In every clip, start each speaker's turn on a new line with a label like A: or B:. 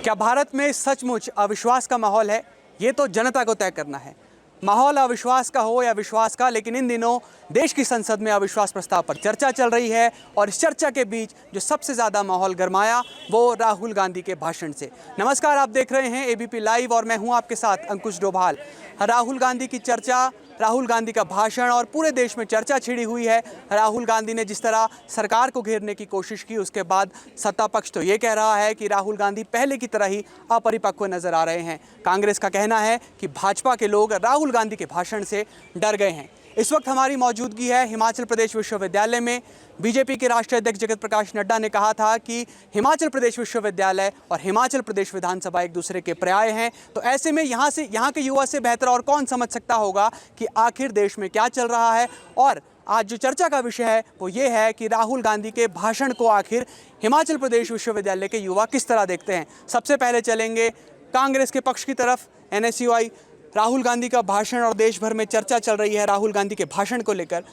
A: क्या भारत में सचमुच अविश्वास का माहौल है? ये तो जनता को तय करना है। माहौल अविश्वास का हो या विश्वास का, लेकिन इन दिनों देश की संसद में अविश्वास प्रस्ताव पर चर्चा चल रही है और इस चर्चा के बीच जो सबसे ज़्यादा माहौल गरमाया वो राहुल गांधी के भाषण से। नमस्कार, आप देख रहे हैं एबीपी लाइव और मैं हूं आपके साथ अंकुश डोभाल। राहुल गांधी की चर्चा, राहुल गांधी का भाषण और पूरे देश में चर्चा छिड़ी हुई है। राहुल गांधी ने जिस तरह सरकार को घेरने की कोशिश की, उसके बाद सत्ता पक्ष तो ये कह रहा है कि राहुल गांधी पहले की तरह ही अपरिपक्व नजर आ रहे हैं। कांग्रेस का कहना है कि भाजपा के लोग राहुल गांधी के भाषण से डर गए हैं। इस वक्त हमारी मौजूदगी है हिमाचल प्रदेश विश्वविद्यालय में। बीजेपी के राष्ट्रीय अध्यक्ष जगत प्रकाश नड्डा ने कहा था कि हिमाचल प्रदेश विश्वविद्यालय और हिमाचल प्रदेश विधानसभा एक दूसरे के पर्याय हैं। तो ऐसे में यहाँ के युवा से बेहतर और कौन समझ सकता होगा कि आखिर देश में क्या चल रहा है। और आज जो चर्चा का विषय है वो ये है कि राहुल गांधी के भाषण को आखिर हिमाचल प्रदेश विश्वविद्यालय के युवा किस तरह देखते हैं। सबसे पहले चलेंगे कांग्रेस के पक्ष की तरफ। NSUI, राहुल गांधी का भाषण और देश भर में चर्चा चल रही है राहुल गांधी के भाषण को लेकर।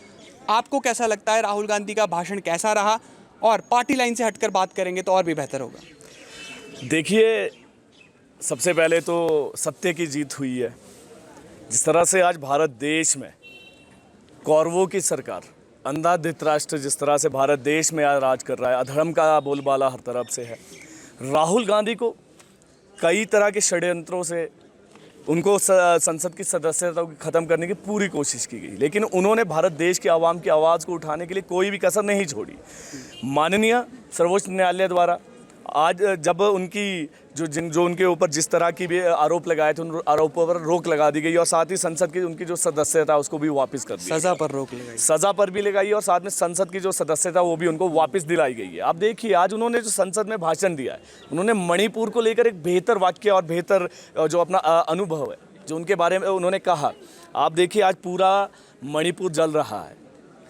A: आपको कैसा लगता है, राहुल गांधी का भाषण कैसा रहा? और पार्टी लाइन से हटकर बात करेंगे तो और भी बेहतर होगा।
B: देखिए, सबसे पहले तो सत्य की जीत हुई है। जिस तरह से आज भारत देश में कौरवों की सरकार, अंधा धृतराष्ट्र जिस तरह से भारत देश में आज राज कर रहा है, अधर्म का बोलबाला हर तरफ से है। राहुल गांधी को कई तरह के षड्यंत्रों से उनको संसद की सदस्यता को ख़त्म करने की पूरी कोशिश की गई, लेकिन उन्होंने भारत देश की आवाम की आवाज़ को उठाने के लिए कोई भी कसर नहीं छोड़ी। माननीय सर्वोच्च न्यायालय द्वारा आज जब उनकी जो उनके ऊपर जिस तरह की भी आरोप लगाए थे, उन आरोपों पर रोक लगा दी गई और साथ ही संसद की उनकी जो सदस्यता उसको भी वापस कर दी।
A: सज़ा पर रोक लगाई,
B: सज़ा पर भी लगाई और साथ में संसद की जो सदस्यता वो भी उनको वापस दिलाई गई है। आप देखिए, आज उन्होंने जो संसद में भाषण दिया है, उन्होंने मणिपुर को लेकर एक बेहतर वाक्य और बेहतर जो अपना अनुभव है जो उनके बारे में उन्होंने कहा। आप देखिए, आज पूरा मणिपुर जल रहा है,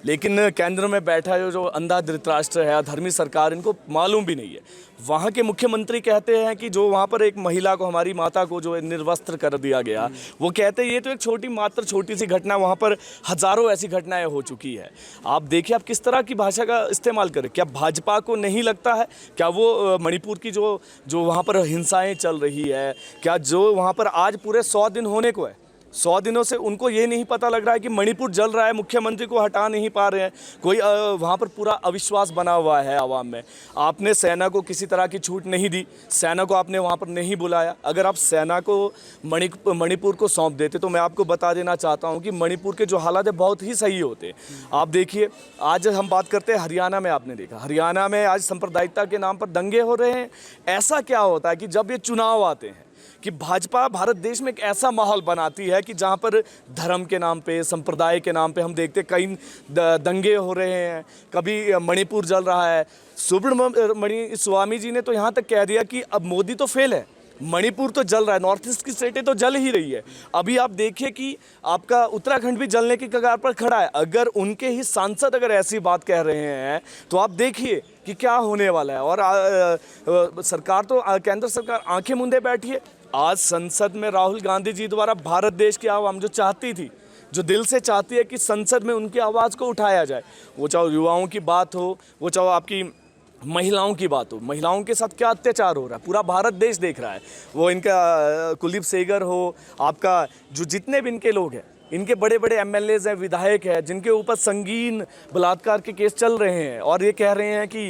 B: लेकिन केंद्र में बैठा जो अंधा धृतराष्ट्र है, अधर्मी सरकार, इनको मालूम भी नहीं है। वहाँ के मुख्यमंत्री कहते हैं कि जो वहाँ पर एक महिला को, हमारी माता को जो निर्वस्त्र कर दिया गया, वो कहते हैं ये तो एक छोटी सी घटना, वहाँ पर हज़ारों ऐसी घटनाएं हो चुकी है। आप देखिए, आप किस तरह की भाषा का इस्तेमाल करें। क्या भाजपा को नहीं लगता है? क्या वो मणिपुर की जो वहाँ पर हिंसाएँ चल रही है, क्या जो वहाँ पर आज पूरे 100 दिन होने को है, 100 दिनों से उनको ये नहीं पता लग रहा है कि मणिपुर जल रहा है, मुख्यमंत्री को हटा नहीं पा रहे हैं, कोई वहाँ पर पूरा अविश्वास बना हुआ है आवाम में। आपने सेना को किसी तरह की छूट नहीं दी, सेना को आपने वहाँ पर नहीं बुलाया। अगर आप सेना को मणिपुर को सौंप देते तो मैं आपको बता देना चाहता हूँ कि मणिपुर के जो हालात है बहुत ही सही होते। आप देखिए, आज हम बात करते हैं हरियाणा में। आपने देखा, हरियाणा में आज सांप्रदायिकता के नाम पर दंगे हो रहे हैं। ऐसा क्या होता है कि जब ये चुनाव आते हैं कि भाजपा भारत देश में एक ऐसा माहौल बनाती है कि जहां पर धर्म के नाम पे, संप्रदाय के नाम पे हम देखते कई दंगे हो रहे हैं, कभी मणिपुर जल रहा है। सुब्रमण्यम स्वामी जी ने तो यहां तक कह दिया कि अब मोदी तो फेल है, मणिपुर तो जल रहा है, नॉर्थ ईस्ट की स्टेटें तो जल ही रही है। अभी आप देखिए कि आपका उत्तराखंड भी जलने की कगार पर खड़ा है। अगर उनके ही सांसद अगर ऐसी बात कह रहे हैं तो आप देखिए कि क्या होने वाला है। और सरकार तो, केंद्र सरकार आंखें मूंदे बैठी है। आज संसद में राहुल गांधी जी द्वारा भारत देश की आवाम जो चाहती थी, जो दिल से चाहती है कि संसद में उनकी आवाज़ को उठाया जाए, वो चाहे युवाओं की बात हो, वो चाहे आपकी महिलाओं की बात हो, महिलाओं के साथ क्या अत्याचार हो रहा है पूरा भारत देश देख रहा है। वो इनका कुलदीप सेंगर हो, आपका जो जितने भी इनके लोग हैं, इनके बड़े बड़े MLAs हैं, विधायक हैं, जिनके ऊपर संगीन बलात्कार के केस चल रहे हैं और ये कह रहे हैं कि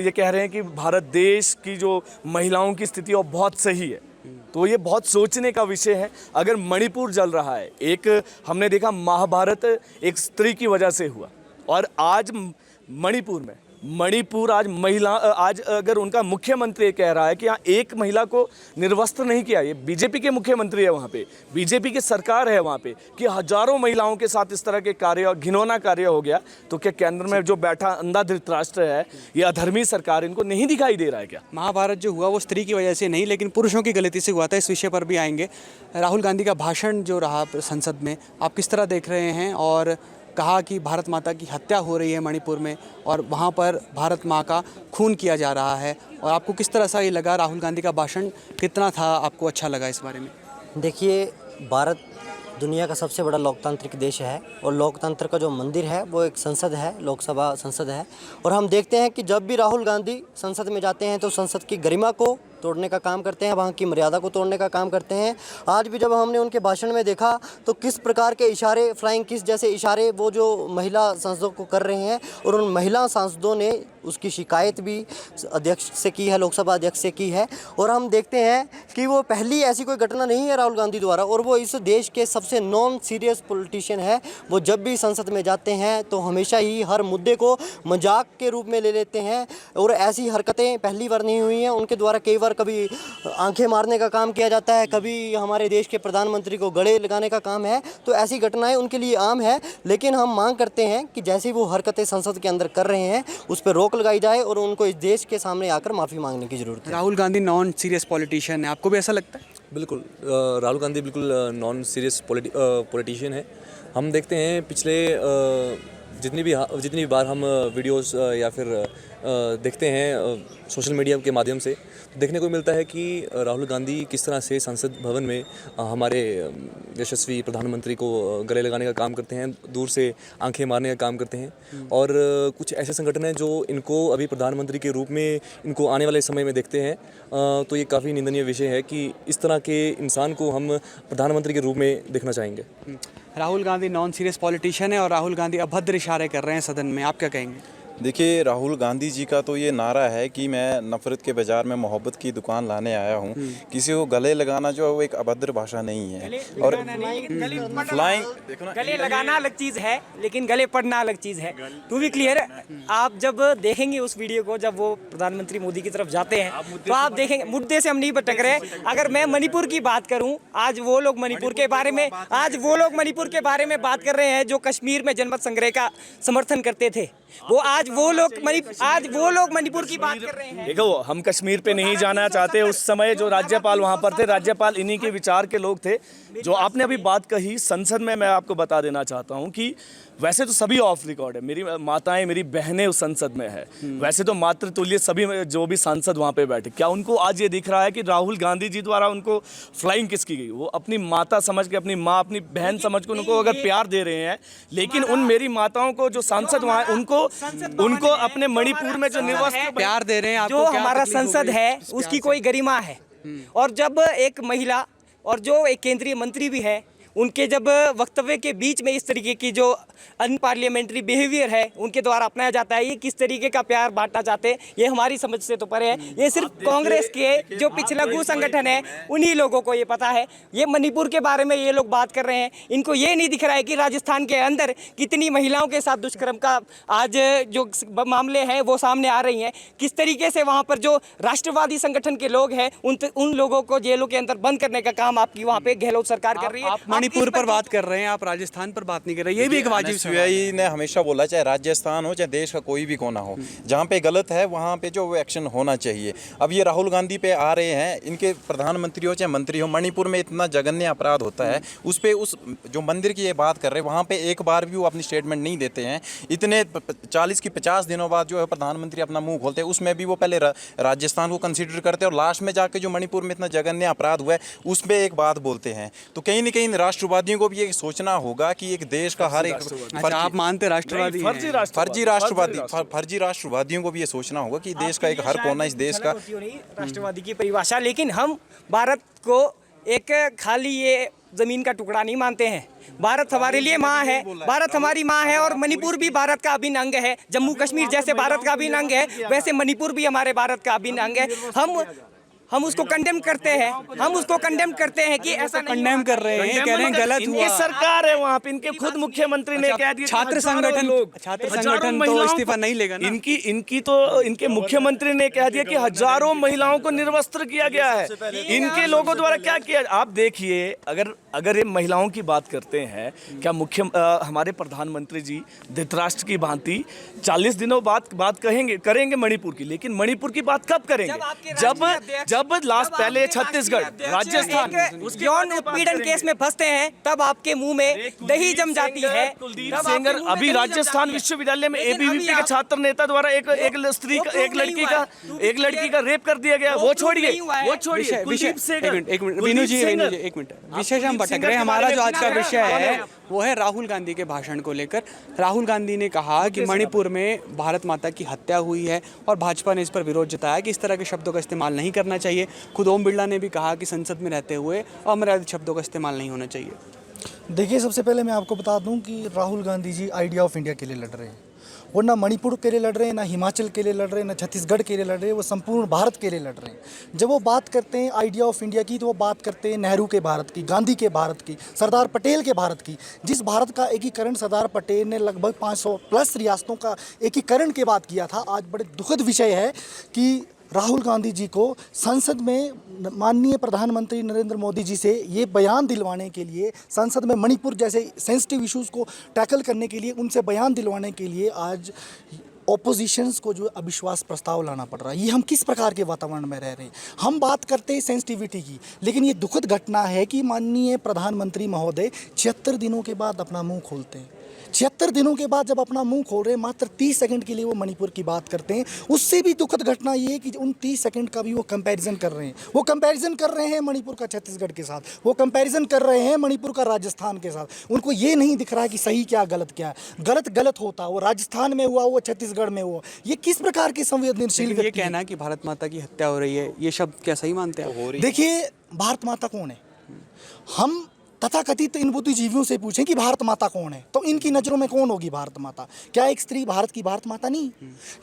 B: ये कह रहे हैं कि भारत देश की जो महिलाओं की स्थिति वो बहुत सही है। तो ये बहुत सोचने का विषय है। अगर मणिपुर जल रहा है, एक हमने देखा महाभारत एक स्त्री की वजह से हुआ, और आज मणिपुर आज अगर उनका मुख्यमंत्री कह रहा है कि यहाँ एक महिला को निर्वस्त्र नहीं किया, ये बीजेपी के मुख्यमंत्री है, वहाँ पे बीजेपी की सरकार है वहाँ पे, कि हजारों महिलाओं के साथ इस तरह के कार्य, घिनौना कार्य हो गया, तो क्या केंद्र में जो बैठा अंधा धृतराष्ट्र है, ये अधर्मी सरकार, इनको नहीं दिखाई दे रहा है क्या?
A: महाभारत जो हुआ वो स्त्री की वजह से नहीं, लेकिन पुरुषों की गलती से हुआ था। इस विषय पर भी आएंगे। राहुल गांधी का भाषण जो रहा संसद में, आप किस तरह देख रहे हैं? और कहा कि भारत माता की हत्या हो रही है मणिपुर में और वहाँ पर भारत माँ का खून किया जा रहा है, और आपको किस तरह सा ये लगा? राहुल गांधी का भाषण कितना था आपको अच्छा लगा इस बारे में?
C: देखिए, भारत दुनिया का सबसे बड़ा लोकतांत्रिक देश है और लोकतंत्र का जो मंदिर है वो एक संसद है, लोकसभा संसद है। और हम देखते हैं कि जब भी राहुल गांधी संसद में जाते हैं तो संसद की गरिमा को तोड़ने का काम करते हैं, वहाँ की मर्यादा को तोड़ने का काम करते हैं। आज भी जब हमने उनके भाषण में देखा तो किस प्रकार के इशारे, फ्लाइंग किस जैसे इशारे वो जो महिला सांसदों को कर रहे हैं, और उन महिला सांसदों ने उसकी शिकायत भी अध्यक्ष से की है, लोकसभा अध्यक्ष से की है। और हम देखते हैं कि वो पहली ऐसी कोई घटना नहीं है राहुल गांधी द्वारा, और वो इस देश के सबसे नॉन सीरियस पॉलिटिशियन है। वो जब भी संसद में जाते हैं तो हमेशा ही हर मुद्दे को मजाक के रूप में ले लेते हैं, और ऐसी हरकतें पहली बार नहीं हुई हैं उनके द्वारा। कई बार कभी आंखें मारने का काम किया जाता है, कभी हमारे देश के प्रधानमंत्री को गले लगाने का काम है, तो ऐसी घटनाएं उनके लिए आम है। लेकिन हम मांग करते हैं कि जैसी वो हरकतें संसद के अंदर कर रहे हैं उस पर रोक लगाई जाए, और उनको इस देश के सामने आकर माफ़ी मांगने की ज़रूरत है।
A: Rahul Gandhi non serious politician है, आपको भी ऐसा लगता है?
D: बिल्कुल, राहुल गांधी बिल्कुल नॉन सीरियस पॉलिटिशियन है। हम देखते हैं पिछले जितनी भी बार हम वीडियोस या फिर देखते हैं सोशल मीडिया के माध्यम से, तो देखने को मिलता है कि राहुल गांधी किस तरह से संसद भवन में हमारे यशस्वी प्रधानमंत्री को गले लगाने का काम करते हैं, दूर से आंखें मारने का काम करते हैं। और कुछ ऐसे संगठन हैं जो इनको अभी प्रधानमंत्री के रूप में इनको आने वाले समय में देखते हैं। तो ये काफ़ी निंदनीय विषय है कि इस तरह के इंसान को हम प्रधानमंत्री के रूप में देखना चाहेंगे।
A: Rahul Gandhi non serious politician है और राहुल गांधी अभद्र इशारे कर रहे हैं सदन में, आप क्या कहेंगे?
E: देखिए, राहुल गांधी जी का तो ये नारा है कि मैं नफ़रत के बाज़ार में मोहब्बत की दुकान लाने आया हूँ। किसी को गले लगाना जो है वो एक अभद्र भाषा नहीं है। और फ्लाइंग देखो ना,
F: गले लगाना अलग चीज़ है लेकिन गले पड़ना अलग चीज़ है। टू बी क्लियर, आप जब देखेंगे उस वीडियो को, जब वो प्रधानमंत्री मोदी की तरफ जाते हैं तो आप देखेंगे, मुद्दे से हम नहीं भटक रहे। अगर मैं मणिपुर की बात करूं, आज वो लोग मणिपुर के बारे में बात कर रहे हैं जो कश्मीर में जनमत संग्रह का समर्थन करते थे। आज वो लोग मणिपुर की बात कर रहे हैं।
B: देखो, हम कश्मीर पे नहीं जाना चाहते। उस समय जो राज्यपाल वहाँ पर थे, राज्यपाल इन्हीं के विचार के लोग थे। जो आपने अभी बात कही संसद में, मैं आपको बता देना चाहता हूँ कि वैसे तो सभी ऑफ रिकॉर्ड है, मेरी माताएं, मेरी बहनें उस संसद में है। वैसे तो मातृतुल्य सभी जो भी सांसद वहाँ पे बैठे, क्या उनको आज ये दिख रहा है कि राहुल गांधी जी द्वारा उनको फ्लाइंग किस की गई? वो अपनी माता समझ के, अपनी माँ, अपनी बहन समझ के उनको अगर प्यार दे रहे हैं, लेकिन उन मेरी माताओं को जो सांसद वहाँ, उनको अपने मणिपुर में जो निवास
A: प्यार दे रहे हैं,
F: जो हमारा संसद है उसकी कोई गरिमा है। और जब एक महिला और जो एक केंद्रीय मंत्री भी है, उनके जब वक्तव्य के बीच में इस तरीके की जो अनपार्लियामेंट्री बिहेवियर है उनके द्वारा अपनाया जाता है, ये किस तरीके का प्यार बांटना चाहते हैं ये हमारी समझ से तो परे है। ये सिर्फ कांग्रेस के जो पिछलग्गू संगठन है उन्हीं लोगों को ये पता है। ये मणिपुर के बारे में ये लोग बात कर रहे हैं, इनको ये नहीं दिख रहा है कि राजस्थान के अंदर कितनी महिलाओं के साथ दुष्कर्म का आज जो मामले हैं वो सामने आ रही हैं। किस तरीके से वहाँ पर जो राष्ट्रवादी संगठन के लोग हैं उन लोगों को जेलों के अंदर बंद करने का काम आपकी वहाँ पे गहलोत सरकार कर रही है।
A: मणिपुर पर बात कर रहे हैं, आप राजस्थान पर बात नहीं कर रहे, ये भी एक वाजिब सवाल है।
E: सीबीआई ने हमेशा बोला, चाहे राजस्थान हो चाहे देश का कोई भी कोना हो, जहाँ पे गलत है वहाँ पे जो एक्शन होना चाहिए। अब ये राहुल गांधी पे आ रहे हैं, इनके प्रधानमंत्री हो चाहे मंत्री हो, मणिपुर में इतना जघन्य अपराध होता है, उस जो मंदिर की ये बात कर रहे हैं वहाँ पे एक बार भी वो अपनी स्टेटमेंट नहीं देते हैं। इतने 40 की 50 दिनों बाद जो है प्रधानमंत्री अपना मुंह खोलते हैं, उसमें भी वो पहले राजस्थान को कंसिडर करते हैं और लास्ट में जाके जो मणिपुर में इतना जघन्य अपराध हुआ है उस पर एक बात बोलते हैं। तो कहीं ना कहीं राष्ट्रवादियों को भी ये सोचना होगा कि एक देश का हर एक
A: आप मानते राष्ट्रवादी हैं?
E: फर्जी राष्ट्रवादियों को भी ये सोचना होगा कि देश का एक हर कोना इस देश का
F: राष्ट्रवादी की परिभाषा। लेकिन हम भारत को एक खाली ये जमीन का टुकड़ा नहीं मानते हैं। भारत हमारे लिए माँ है, भारत हमारी माँ है और मणिपुर भी भारत का अभिन्न अंग है। जम्मू कश्मीर जैसे भारत का अभिन्न अंग है, वैसे मणिपुर भी हमारे भारत का अभिन्न अंग है। हम उसको कंडेम करते हैं, कि ऐसा
A: कंडेम कर रहे हैं, कह रहे हैं गलत हुआ।
B: इनकी सरकार है वहाँ पे, इनके खुद मुख्यमंत्री ने कह दिया
A: छात्र संगठन तो इस्तीफा नहीं लेगा ना।
B: इनके मुख्यमंत्री ने कह दिया कि हजारों महिलाओं को निर्वस्त्र किया गया है। इनके लोगों द्वारा क्या किया? आप देखिए, अगर ये महिलाओं की बात करते हैं, क्या हमारे प्रधानमंत्री जी धृतराष्ट्र की भांति 40 दिनों बाद बात करेंगे मणिपुर की, लेकिन मणिपुर की बात कब करेंगे? जब लास्ट पहले छत्तीसगढ़, राजस्थान
F: यौन उत्पीड़न केस में फंसते हैं तब आपके मुंह में दही जम जाती है।
B: कुलदीप सेंगर अभी राजस्थान विश्वविद्यालय में एबीवीपी के छात्र नेता द्वारा एक लड़की का रेप कर दिया गया। वो छोड़िए कुलदीप सेंगर,
A: एक मिनट विनू जी, एक मिनट विषय से हम भटक रहे हैं। हमारा जो आज का विषय है वो है राहुल गांधी के भाषण को लेकर। राहुल गांधी ने कहा कि मणिपुर में भारत माता की हत्या हुई है और भाजपा ने इस पर विरोध जताया कि इस तरह के शब्दों का इस्तेमाल नहीं करना चाहिए। खुद ओम बिरला ने भी कहा कि संसद में रहते हुए अमर्यादित शब्दों का इस्तेमाल नहीं होना चाहिए।
G: देखिए, सबसे पहले मैं आपको बता दूं कि Rahul Gandhi ji idea of India के लिए लड़ रहे हैं। वो ना मणिपुर के लिए लड़ रहे हैं, ना हिमाचल के लिए लड़ रहे हैं, ना छत्तीसगढ़ के लिए लड़ रहे हैं, वो संपूर्ण भारत के लिए लड़ रहे हैं। जब वो बात करते हैं आइडिया ऑफ इंडिया की, तो वो बात करते हैं नेहरू के भारत की, गांधी के भारत की, सरदार पटेल के भारत की। जिस भारत का एकीकरण सरदार पटेल ने लगभग 500 प्लस रियासतों का एकीकरण के बाद किया था। आज बड़े दुखद विषय है कि राहुल गांधी जी को संसद में माननीय प्रधानमंत्री नरेंद्र मोदी जी से ये बयान दिलवाने के लिए, संसद में मणिपुर जैसे सेंसिटिव इश्यूज़ को टैकल करने के लिए, उनसे बयान दिलवाने के लिए आज ऑपोजिशंस को जो अविश्वास प्रस्ताव लाना पड़ रहा है। ये हम किस प्रकार के वातावरण में रह रहे हैं। हम बात करते हैं सेंसिटिविटी की, लेकिन ये दुखद घटना है कि माननीय प्रधानमंत्री महोदय 76 दिनों के बाद अपना मुंह खोलते हैं। 76 दिनों के बाद जब अपना मुंह खोल रहे हैं, मात्र 30 सेकंड के लिए वो मणिपुर की बात करते हैं। उससे भी दुखद घटना ये है कि उन 30 सेकंड का भी वो कंपैरिजन कर रहे हैं। वो कंपैरिजन कर रहे हैं मणिपुर का छत्तीसगढ़ के साथ, वो कंपैरिजन कर रहे हैं मणिपुर का राजस्थान के साथ। उनको ये नहीं दिख रहा है कि सही क्या गलत क्या है। गलत गलत होता, वो राजस्थान में हुआ, वो छत्तीसगढ़ में हुआ। ये किस प्रकार की संवेदनशील
A: ये कहना कि भारत माता की हत्या हो रही है, ये शब्द क्या सही मानते हैं?
G: देखिए, भारत माता कौन है? हम तथाकथित इन बुद्धिजीवियों से पूछें कि भारत माता कौन है, तो इनकी नज़रों में कौन होगी भारत माता? क्या एक स्त्री भारत की भारत माता नहीं?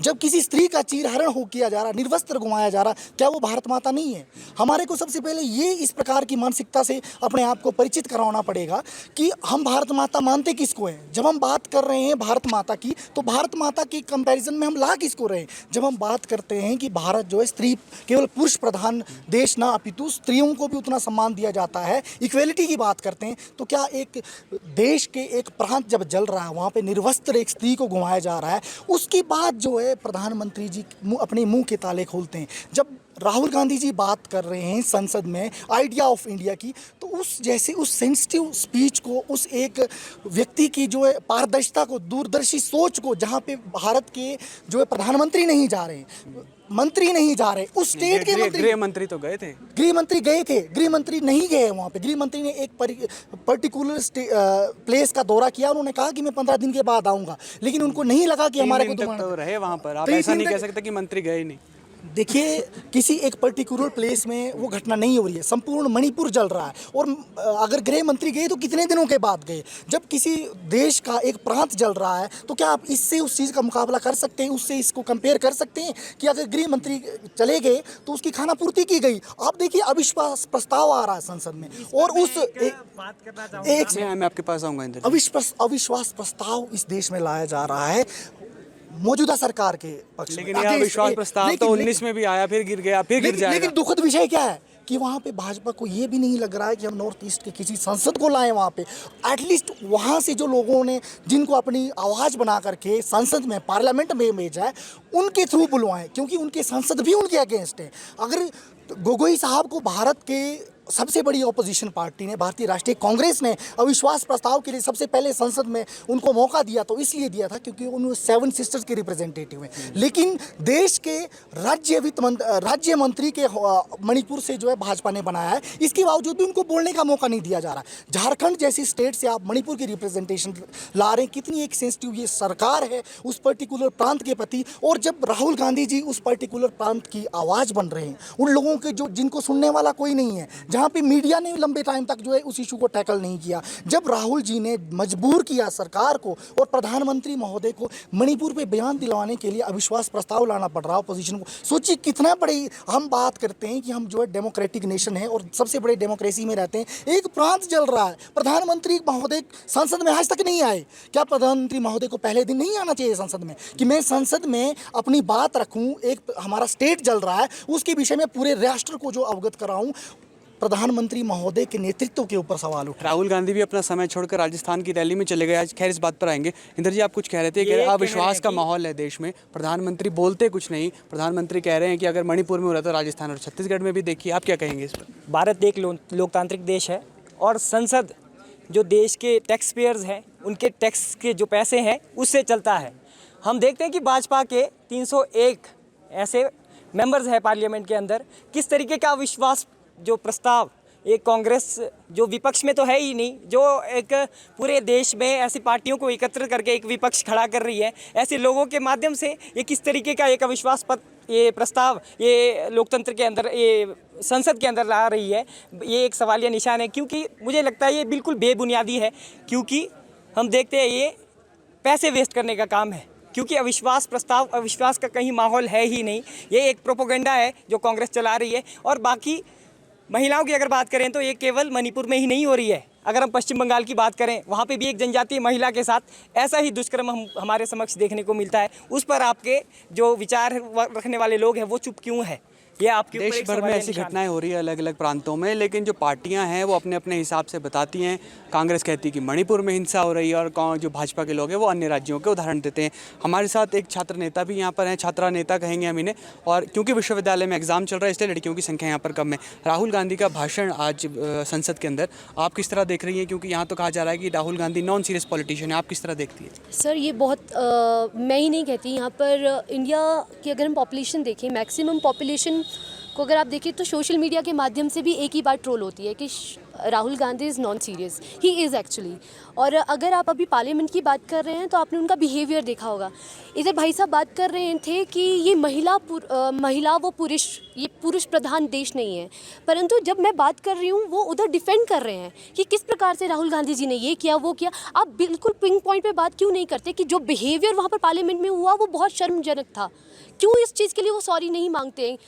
G: जब किसी स्त्री का चीरहरण हो किया जा रहा, निर्वस्त्र घुमाया जा रहा, क्या वो भारत माता नहीं है? हमारे को सबसे पहले ये इस प्रकार की मानसिकता से अपने आप को परिचित करवाना पड़ेगा कि हम भारत माता मानते किसको हैं। जब हम बात कर रहे हैं भारत माता की, तो भारत माता के कंपैरिजन में हम ला किसको रहे हैं? जब हम बात करते हैं कि भारत जो है स्त्री केवल पुरुष प्रधान देश ना, अपितु स्त्रियों को भी उतना सम्मान दिया जाता है, इक्वेलिटी की बात करते हैं, तो क्या एक देश के एक प्रांत जब जल रहा है, वहाँ पे निर्वस्त्र एक स्त्री को घुमाया जा रहा है, उसके बाद जो है प्रधानमंत्री जी अपने मुंह के ताले खोलते हैं। जब राहुल गांधी जी बात कर रहे हैं संसद में आइडिया ऑफ इंडिया की, तो उस जैसे उस सेंसिटिव स्पीच को, उस एक व्यक्ति की जो है पारदर्शिता को, दूरदर्शी सोच को, जहाँ पे भारत के जो है प्रधानमंत्री नहीं जा रहे, मंत्री नहीं जा रहे, उस स्टेट के मंत्री,
A: गृह मंत्री तो गए थे,
G: गृह मंत्री गए थे, गृह मंत्री नहीं गए वहाँ पे। गृह मंत्री ने एक पर्टिकुलर प्लेस का दौरा किया, उन्होंने कहा कि मैं 15 दिन के बाद आऊँगा, लेकिन उनको नहीं लगा कि हमारे को
A: तो रहे वहाँ पर। आप
G: 3
A: ऐसा नहीं
G: दिन
A: कह सकते कि मंत्री गए ही नहीं।
G: देखिए, किसी एक पर्टिकुलर प्लेस में वो घटना नहीं हो रही है, संपूर्ण मणिपुर जल रहा है। और अगर गृह मंत्री गए तो कितने दिनों के बाद गए? जब किसी देश का एक प्रांत जल रहा है, तो क्या आप इससे उस चीज़ का मुकाबला कर सकते हैं? उससे इसको कंपेयर कर सकते हैं कि अगर गृह मंत्री चले गए तो उसकी खाना पूर्ति की गई? आप देखिए, अविश्वास प्रस्ताव आ रहा है संसद में, और उस
A: मैं आपके पास आऊँगा इंदर।
G: अविश्वास प्रस्ताव इस देश में लाया जा रहा है मौजूदा सरकार के पक्ष में।
A: लेकिन यह अविश्वास प्रस्ताव तो 19 में भी आया, फिर गिर गया, फिर गिर जाएगा।
G: लेकिन दुखद विषय क्या है कि वहाँ पे भाजपा को ये भी नहीं लग रहा है कि हम नॉर्थ ईस्ट के किसी सांसद को लाएं वहाँ पे। एटलीस्ट वहाँ से जो लोगों ने, जिनको अपनी आवाज़ बना करके संसद में, पार्लियामेंट में भेजा है, उनके थ्रू बुलवाएं, क्योंकि उनके सांसद भी उनके अगेंस्ट हैं। अगर गोगोई साहब को भारत के सबसे बड़ी ऑपोजिशन पार्टी ने, भारतीय राष्ट्रीय कांग्रेस ने, अविश्वास प्रस्ताव के लिए सबसे पहले संसद में उनको मौका दिया, तो इसलिए दिया था क्योंकि उन्होंने 7 सिस्टर्स के रिप्रेजेंटेटिव हैं। लेकिन देश के राज्य मंत्री के मणिपुर से जो है भाजपा ने बनाया है, इसके बावजूद भी उनको बोलने का मौका नहीं दिया जा रहा। झारखंड जैसी स्टेट से आप मणिपुर की रिप्रेजेंटेशन ला रहे हैं, कितनी एक सेंसिटिव ये सरकार है उस पर्टिकुलर प्रांत के प्रति। और जब राहुल गांधी जी उस पर्टिकुलर प्रांत की आवाज़ बन रहे हैं, उन लोगों के जो जिनको सुनने वाला कोई नहीं है, जहाँ पे मीडिया ने लंबे टाइम तक जो है उस इशू को टैकल नहीं किया, जब राहुल जी ने मजबूर किया सरकार को और प्रधानमंत्री महोदय को मणिपुर पे बयान दिलवाने के लिए अविश्वास प्रस्ताव लाना पड़ रहा अपोजिशन को, सोचिए कितना बड़ी। हम बात करते हैं कि हम जो है डेमोक्रेटिक नेशन है और सबसे बड़े डेमोक्रेसी में रहते हैं, एक प्रांत जल रहा है, प्रधानमंत्री महोदय संसद में आज तक नहीं आए। क्या प्रधानमंत्री महोदय को पहले दिन नहीं आना चाहिए संसद में कि मैं संसद में अपनी बात रखूं? एक हमारा स्टेट जल रहा है, उसके विषय में पूरे राष्ट्र को जो अवगत कराऊं। प्रधानमंत्री महोदय के नेतृत्व के ऊपर सवाल उठा।
A: राहुल गांधी भी अपना समय छोड़कर राजस्थान की रैली में चले गए आज। खैर, इस बात पर आएंगे। इंदर जी, आप कुछ कह रहे थे कि अविश्वास का माहौल है देश में, प्रधानमंत्री बोलते कुछ नहीं। प्रधानमंत्री कह रहे हैं कि अगर मणिपुर में हो रहा तो राजस्थान और छत्तीसगढ़ में भी देखिए। आप क्या कहेंगे इस पर?
F: भारत एक लोकतांत्रिक देश है और संसद जो देश के टैक्स पेयर्स हैं, उनके टैक्स के जो पैसे हैं उससे चलता है। हम देखते हैं कि भाजपा के 301 ऐसे मेंबर्स हैं पार्लियामेंट के अंदर, किस तरीके का अविश्वास जो प्रस्ताव एक कांग्रेस जो विपक्ष में तो है ही नहीं, जो एक पूरे देश में ऐसी पार्टियों को एकत्र करके एक विपक्ष खड़ा कर रही है, ऐसे लोगों के माध्यम से ये किस तरीके का एक अविश्वास ये प्रस्ताव ये लोकतंत्र के अंदर, ये संसद के अंदर ला रही है, ये एक सवालिया निशान है। क्योंकि मुझे लगता है ये बिल्कुल बेबुनियादी है, क्योंकि हम देखते हैं ये पैसे वेस्ट करने का काम है, क्योंकि अविश्वास प्रस्ताव, अविश्वास का कहीं माहौल है ही नहीं। ये एक प्रोपोगंडा है जो कांग्रेस चला रही है। और बाकी महिलाओं की अगर बात करें तो ये केवल मणिपुर में ही नहीं हो रही है। अगर हम पश्चिम बंगाल की बात करें, वहाँ पे भी एक जनजातीय महिला के साथ ऐसा ही दुष्कर्म हमारे समक्ष देखने को मिलता है। उस पर आपके जो विचार रखने वाले लोग हैं वो चुप क्यों है? ये आपके ऊपर
A: देश
F: एक
A: भर में
F: सवालिया
A: ऐसी
F: निशान है।
A: घटनाएं हो रही है अलग अलग प्रांतों में, लेकिन जो पार्टियां हैं वो अपने अपने हिसाब से बताती हैं। कांग्रेस कहती है कि मणिपुर में हिंसा हो रही है, और जो भाजपा के लोग हैं वो अन्य राज्यों के उदाहरण देते हैं। हमारे साथ एक छात्र नेता भी यहाँ पर हैं, छात्रा नेता कहेंगे हम इन्हें, और क्योंकि विश्वविद्यालय में एग्जाम चल रहा है इसलिए लड़कियों की संख्या यहाँ पर कम है। राहुल गांधी का भाषण आज संसद के अंदर आप किस तरह देख रही हैं? क्योंकि यहाँ तो कहा जा रहा है कि Rahul Gandhi non serious politician है, आप किस तरह देखती है?
H: सर ये बहुत मैं ही नहीं कहती, यहाँ पर इंडिया की अगर हम पॉपुलेशन देखें, मैक्सिमम पॉपुलेशन को अगर आप देखें तो सोशल मीडिया के माध्यम से भी एक ही बात ट्रोल होती है कि Rahul Gandhi is non serious, he is actually. और अगर आप अभी पार्लियामेंट की बात कर रहे हैं तो आपने उनका बिहेवियर देखा होगा। इधर भाई साहब बात कर रहे थे कि ये महिला वो पुरुष, ये पुरुष प्रधान देश नहीं है, परंतु जब मैं बात कर रही हूँ वो उधर डिफेंड कर रहे हैं कि किस प्रकार से राहुल गांधी जी ने ये किया वो किया। आप बिल्कुल पिंक पॉइंट पे बात क्यों नहीं करते कि जो बिहेवियर वहाँ पर पार्लियामेंट में हुआ वो बहुत शर्मजनक था? क्यों इस चीज़ के लिए वो सॉरी नहीं मांगते हैं?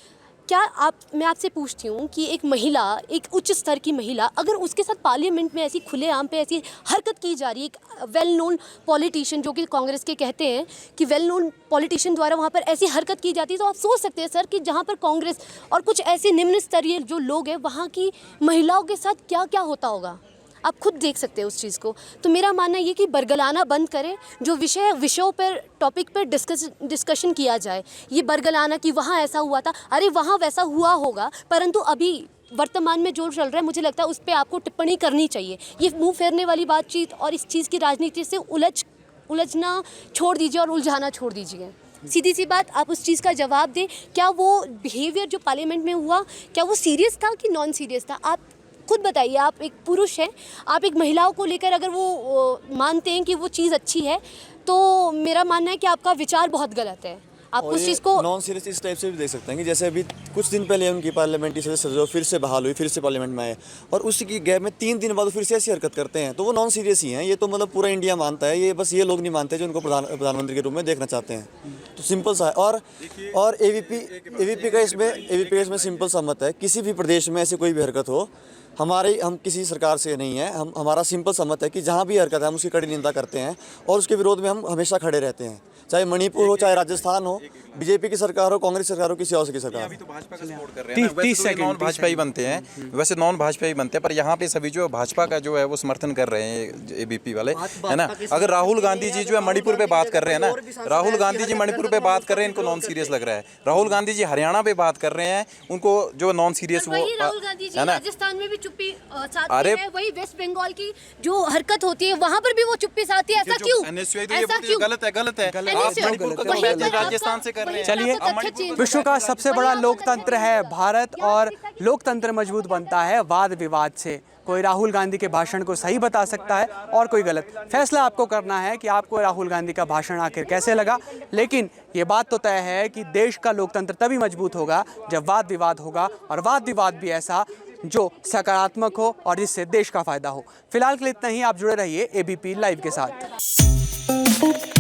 H: क्या मैं आपसे पूछती हूँ कि एक महिला, एक उच्च स्तर की महिला, अगर उसके साथ पार्लियामेंट में ऐसी खुलेआम पे ऐसी हरकत की जा रही है, एक वेल नोन पॉलिटिशियन जो कि कांग्रेस के कहते हैं कि वेल नोन पॉलिटिशियन द्वारा वहाँ पर ऐसी हरकत की जाती है, तो आप सोच सकते हैं सर कि जहाँ पर कांग्रेस और कुछ ऐसे निम्न स्तरीय जो लोग हैं वहाँ की महिलाओं के साथ क्या क्या होता होगा। आप खुद देख सकते हैं उस चीज़ को। तो मेरा मानना ये कि बरगलाना बंद करें, जो विषयों पर, टॉपिक पर डिस्कशन किया जाए। ये बरगलाना कि वहाँ ऐसा हुआ था, अरे वहाँ वैसा हुआ होगा, परंतु अभी वर्तमान में जो चल रहा है मुझे लगता है उस पर आपको टिप्पणी करनी चाहिए। ये मुँह फेरने वाली बातचीत और इस चीज़ की राजनीति से उलझना छोड़ दीजिए और उलझाना छोड़ दीजिए। सीधी सी बात, आप उस चीज़ का जवाब दें। क्या वो बिहेवियर जो पार्लियामेंट में हुआ, क्या वो सीरियस था कि नॉन सीरियस था? आप खुद बताइए। आप एक पुरुष हैं, आप एक महिलाओं को लेकर अगर वो मानते हैं कि वो चीज़ अच्छी है, तो मेरा मानना है कि आपका विचार बहुत गलत है। आप उस चीज़ को
I: नॉन सीरियस इस टाइप से भी देख सकते हैं कि जैसे अभी कुछ दिन पहले उनकी पार्लियामेंट्री सदस्य जो फिर से बहाल हुई, फिर से पार्लियामेंट में आए, और उसी की गैप में 3 दिन बाद फिर से ऐसी हरकत करते हैं, तो वो नॉन सीरियस ही हैं। ये तो मतलब पूरा इंडिया मानता है, ये बस ये लोग नहीं मानते जो उनको प्रधानमंत्री के रूप में देखना चाहते हैं। तो सिंपल सा है। और एवीपी का इसमें सिंपल सा मत है, किसी भी प्रदेश में ऐसी कोई भी हरकत हो, हम किसी सरकार से नहीं है, हमारा सिंपल सम्मत है कि जहाँ भी हरकत है हम उसकी कड़ी निंदा करते हैं और उसके विरोध में हम हमेशा खड़े रहते हैं, चाहे मणिपुर हो, चाहे राजस्थान हो, बीजेपी की सरकार हो, कांग्रेस सरकार हो, किसी और की सरकार।
E: अभी तो भाजपा का सपोर्ट कर रहे हैं, वैसे तो नॉन भाजपा ही बनते हैं, वैसे नॉन भाजपा ही बनते हैं, पर यहाँ पे सभी जो भाजपा का जो है वो समर्थन कर रहे हैं, एबीपी वाले, है ना। अगर राहुल गांधी जी जो है मणिपुर पे बात कर रहे हैं ना, राहुल गांधी जी मणिपुर पे बात कर रहे हैं, इनको नॉन सीरियस लग रहा है। राहुल गांधी जी हरियाणा पे बात कर रहे हैं, उनको जो नॉन सीरियस वो
H: राहुल गांधी जी
E: है ना।
H: राजस्थान में भी चुप्पी साधते हैं, वही वेस्ट बंगाल की जो हरकत होती है वहाँ पर भी वो चुप्पी साधती है। ऐसा क्यों? ऐसा क्यों?
E: गलत है। आप मणिपुर का राजस्थान से कर रहे हैं।
A: चलिए, विश्व का सबसे बड़ा लोकतंत्र है भारत, और लोकतंत्र मजबूत बनता है वाद विवाद से। कोई राहुल गांधी के भाषण को सही बता सकता है और कोई गलत। फैसला आपको करना है कि आपको राहुल गांधी का भाषण आखिर कैसे लगा, लेकिन ये बात तो तय है कि देश का लोकतंत्र तभी मजबूत होगा जब वाद विवाद होगा, और वाद विवाद भी ऐसा जो सकारात्मक हो और जिससे देश का फायदा हो। फिलहाल के लिए इतना ही। आप जुड़े रहिए एबीपी लाइव के साथ।